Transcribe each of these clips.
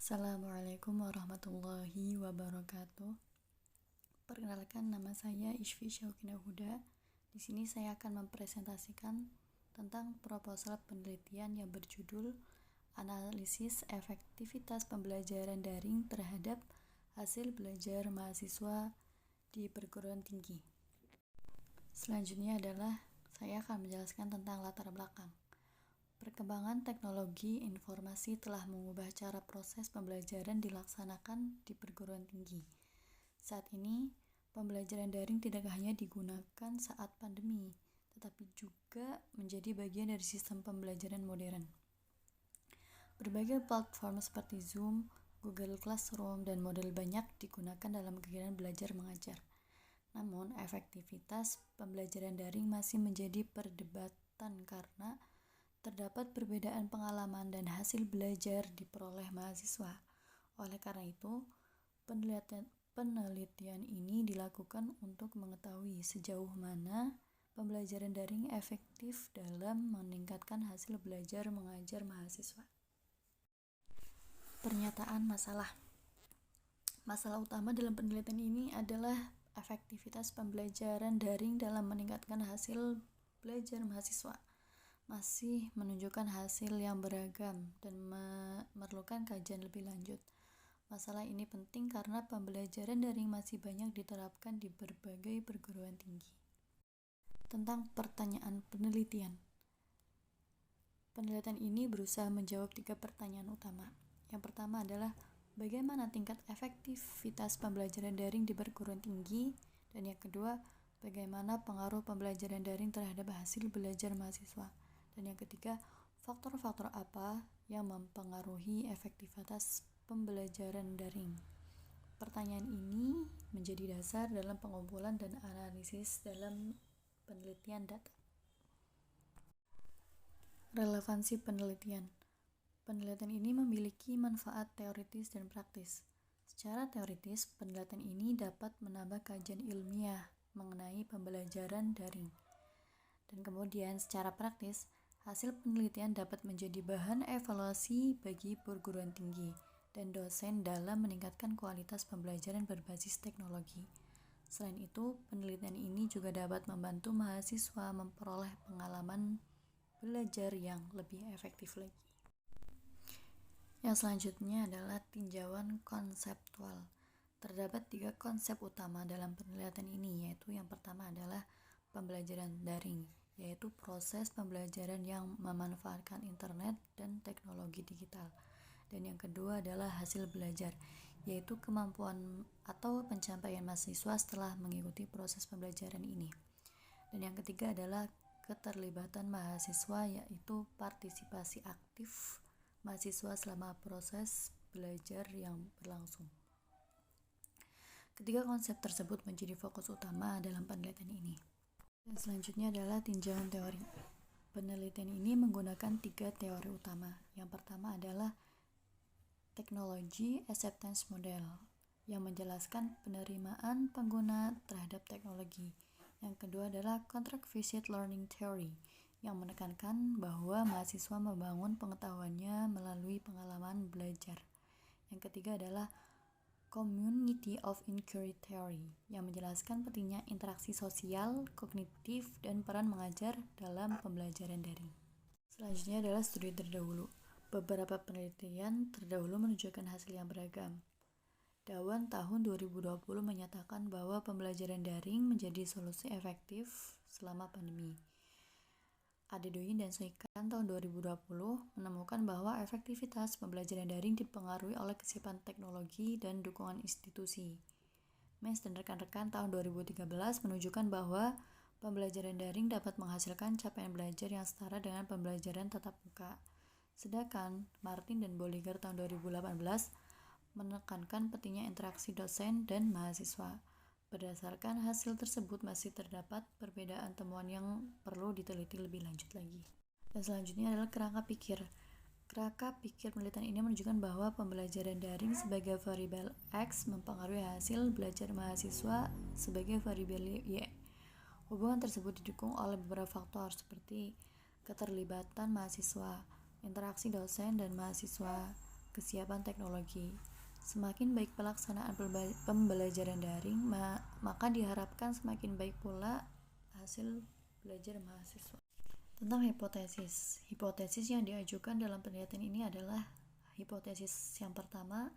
Assalamualaikum warahmatullahi wabarakatuh. Perkenalkan, nama saya Ishfi Syauqina Huda. Di sini saya akan mempresentasikan tentang proposal penelitian yang berjudul Analisis Efektivitas Pembelajaran Daring terhadap Hasil Belajar Mahasiswa di Perguruan Tinggi. Selanjutnya adalah saya akan menjelaskan tentang latar belakang. Perkembangan teknologi informasi telah mengubah cara proses pembelajaran dilaksanakan di perguruan tinggi. Saat ini, pembelajaran daring tidak hanya digunakan saat pandemi, tetapi juga menjadi bagian dari sistem pembelajaran modern. Berbagai platform seperti Zoom, Google Classroom, dan model banyak digunakan dalam kegiatan belajar mengajar. Namun, efektivitas pembelajaran daring masih menjadi perdebatan karena terdapat perbedaan pengalaman dan hasil belajar diperoleh mahasiswa. Oleh karena itu, penelitian ini dilakukan untuk mengetahui sejauh mana pembelajaran daring efektif dalam meningkatkan hasil belajar mengajar mahasiswa. Pernyataan masalah. Masalah utama dalam penelitian ini adalah efektivitas pembelajaran daring dalam meningkatkan hasil belajar mahasiswa masih menunjukkan hasil yang beragam dan memerlukan kajian lebih lanjut. Masalah ini penting karena pembelajaran daring masih banyak diterapkan di berbagai perguruan tinggi. Tentang pertanyaan penelitian. Penelitian ini berusaha menjawab 3 pertanyaan utama. Yang pertama adalah bagaimana tingkat efektivitas pembelajaran daring di perguruan tinggi, dan yang kedua, bagaimana pengaruh pembelajaran daring terhadap hasil belajar mahasiswa. Dan yang ketiga, faktor-faktor apa yang mempengaruhi efektivitas pembelajaran daring. Pertanyaan ini menjadi dasar dalam pengumpulan dan analisis dalam penelitian data. Relevansi penelitian. Penelitian ini memiliki manfaat teoritis dan praktis. Secara teoritis, penelitian ini dapat menambah kajian ilmiah mengenai pembelajaran daring. Dan kemudian secara praktis, hasil penelitian dapat menjadi bahan evaluasi bagi perguruan tinggi dan dosen dalam meningkatkan kualitas pembelajaran berbasis teknologi. Selain itu, penelitian ini juga dapat membantu mahasiswa memperoleh pengalaman belajar yang lebih efektif lagi. Yang selanjutnya adalah tinjauan konseptual. Terdapat 3 konsep utama dalam penelitian ini, yaitu yang pertama adalah pembelajaran daring, yaitu proses pembelajaran yang memanfaatkan internet dan teknologi digital. Dan yang kedua adalah hasil belajar, yaitu kemampuan atau pencapaian mahasiswa setelah mengikuti proses pembelajaran ini. Dan yang ketiga adalah keterlibatan mahasiswa, yaitu partisipasi aktif mahasiswa selama proses belajar yang berlangsung. Ketiga konsep tersebut menjadi fokus utama dalam penelitian ini. Dan selanjutnya adalah tinjauan teori. Penelitian ini menggunakan 3 teori utama. Yang pertama adalah Technology Acceptance Model yang menjelaskan penerimaan pengguna terhadap teknologi. Yang kedua adalah Contract Visit Learning Theory yang menekankan bahwa mahasiswa membangun pengetahuannya melalui pengalaman belajar. Yang ketiga adalah Community of Inquiry Theory yang menjelaskan pentingnya interaksi sosial, kognitif, dan peran mengajar dalam pembelajaran daring. Selanjutnya adalah studi terdahulu. Beberapa penelitian terdahulu menunjukkan hasil yang beragam. Dawan tahun 2020 menyatakan bahwa pembelajaran daring menjadi solusi efektif selama pandemi. Adedoyin dan Soikan tahun 2020 menemukan bahwa efektivitas pembelajaran daring dipengaruhi oleh kesiapan teknologi dan dukungan institusi. Mes dan rekan-rekan tahun 2013 menunjukkan bahwa pembelajaran daring dapat menghasilkan capaian belajar yang setara dengan pembelajaran tatap muka. Sedangkan Martin dan Bolliger tahun 2018 menekankan pentingnya interaksi dosen dan mahasiswa. Berdasarkan hasil tersebut masih terdapat perbedaan temuan yang perlu diteliti lebih lanjut lagi. Dan selanjutnya adalah kerangka pikir. Kerangka pikir penelitian ini menunjukkan bahwa pembelajaran daring sebagai variabel X mempengaruhi hasil belajar mahasiswa sebagai variabel Y. Hubungan tersebut didukung oleh beberapa faktor seperti keterlibatan mahasiswa, interaksi dosen dan mahasiswa, kesiapan teknologi. Semakin baik pelaksanaan pembelajaran daring, maka diharapkan semakin baik pula hasil belajar mahasiswa. Tentang hipotesis. Hipotesis yang diajukan dalam penelitian ini adalah hipotesis yang pertama,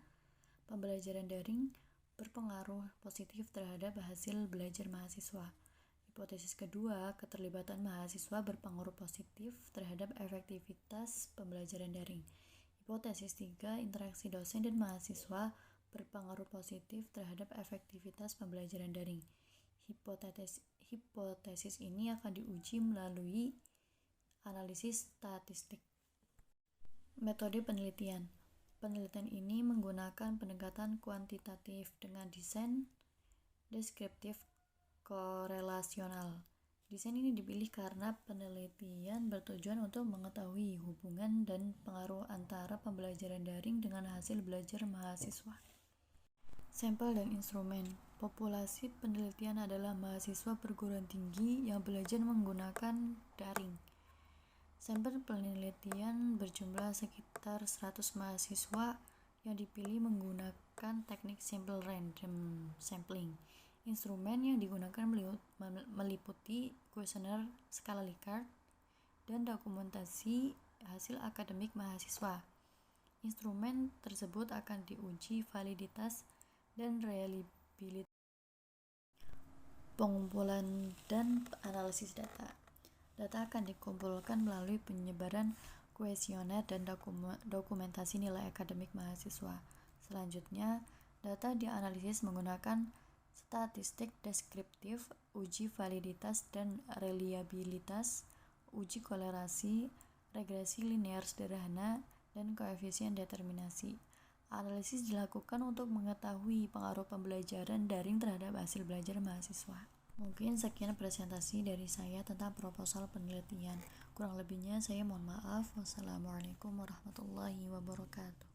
pembelajaran daring berpengaruh positif terhadap hasil belajar mahasiswa. Hipotesis kedua, keterlibatan mahasiswa berpengaruh positif terhadap efektivitas pembelajaran daring. Hipotesis 3, interaksi dosen dan mahasiswa berpengaruh positif terhadap efektivitas pembelajaran daring. Hipotesis ini akan diuji melalui analisis statistik. Metode penelitian. Penelitian ini menggunakan pendekatan kuantitatif dengan desain deskriptif korelasional. Desain ini dipilih karena penelitian bertujuan untuk mengetahui hubungan dan pengaruh antara pembelajaran daring dengan hasil belajar mahasiswa. Sampel dan instrumen. Populasi penelitian adalah mahasiswa perguruan tinggi yang belajar menggunakan daring. Sampel penelitian berjumlah sekitar 100 mahasiswa yang dipilih menggunakan teknik sample random sampling. Instrumen yang digunakan meliputi kuesioner skala Likert dan dokumentasi hasil akademik mahasiswa. Instrumen tersebut akan diuji validitas dan reliabilitas. Pengumpulan dan analisis data. Data akan dikumpulkan melalui penyebaran kuesioner dan dokumentasi nilai akademik mahasiswa. Selanjutnya, data dianalisis menggunakan statistik deskriptif, uji validitas dan reliabilitas, uji kolerasi, regresi linear sederhana, dan koefisien determinasi. Analisis dilakukan untuk mengetahui pengaruh pembelajaran daring terhadap hasil belajar mahasiswa. Mungkin sekian presentasi dari saya tentang proposal penelitian. Kurang lebihnya saya mohon maaf. Wassalamualaikum warahmatullahi wabarakatuh.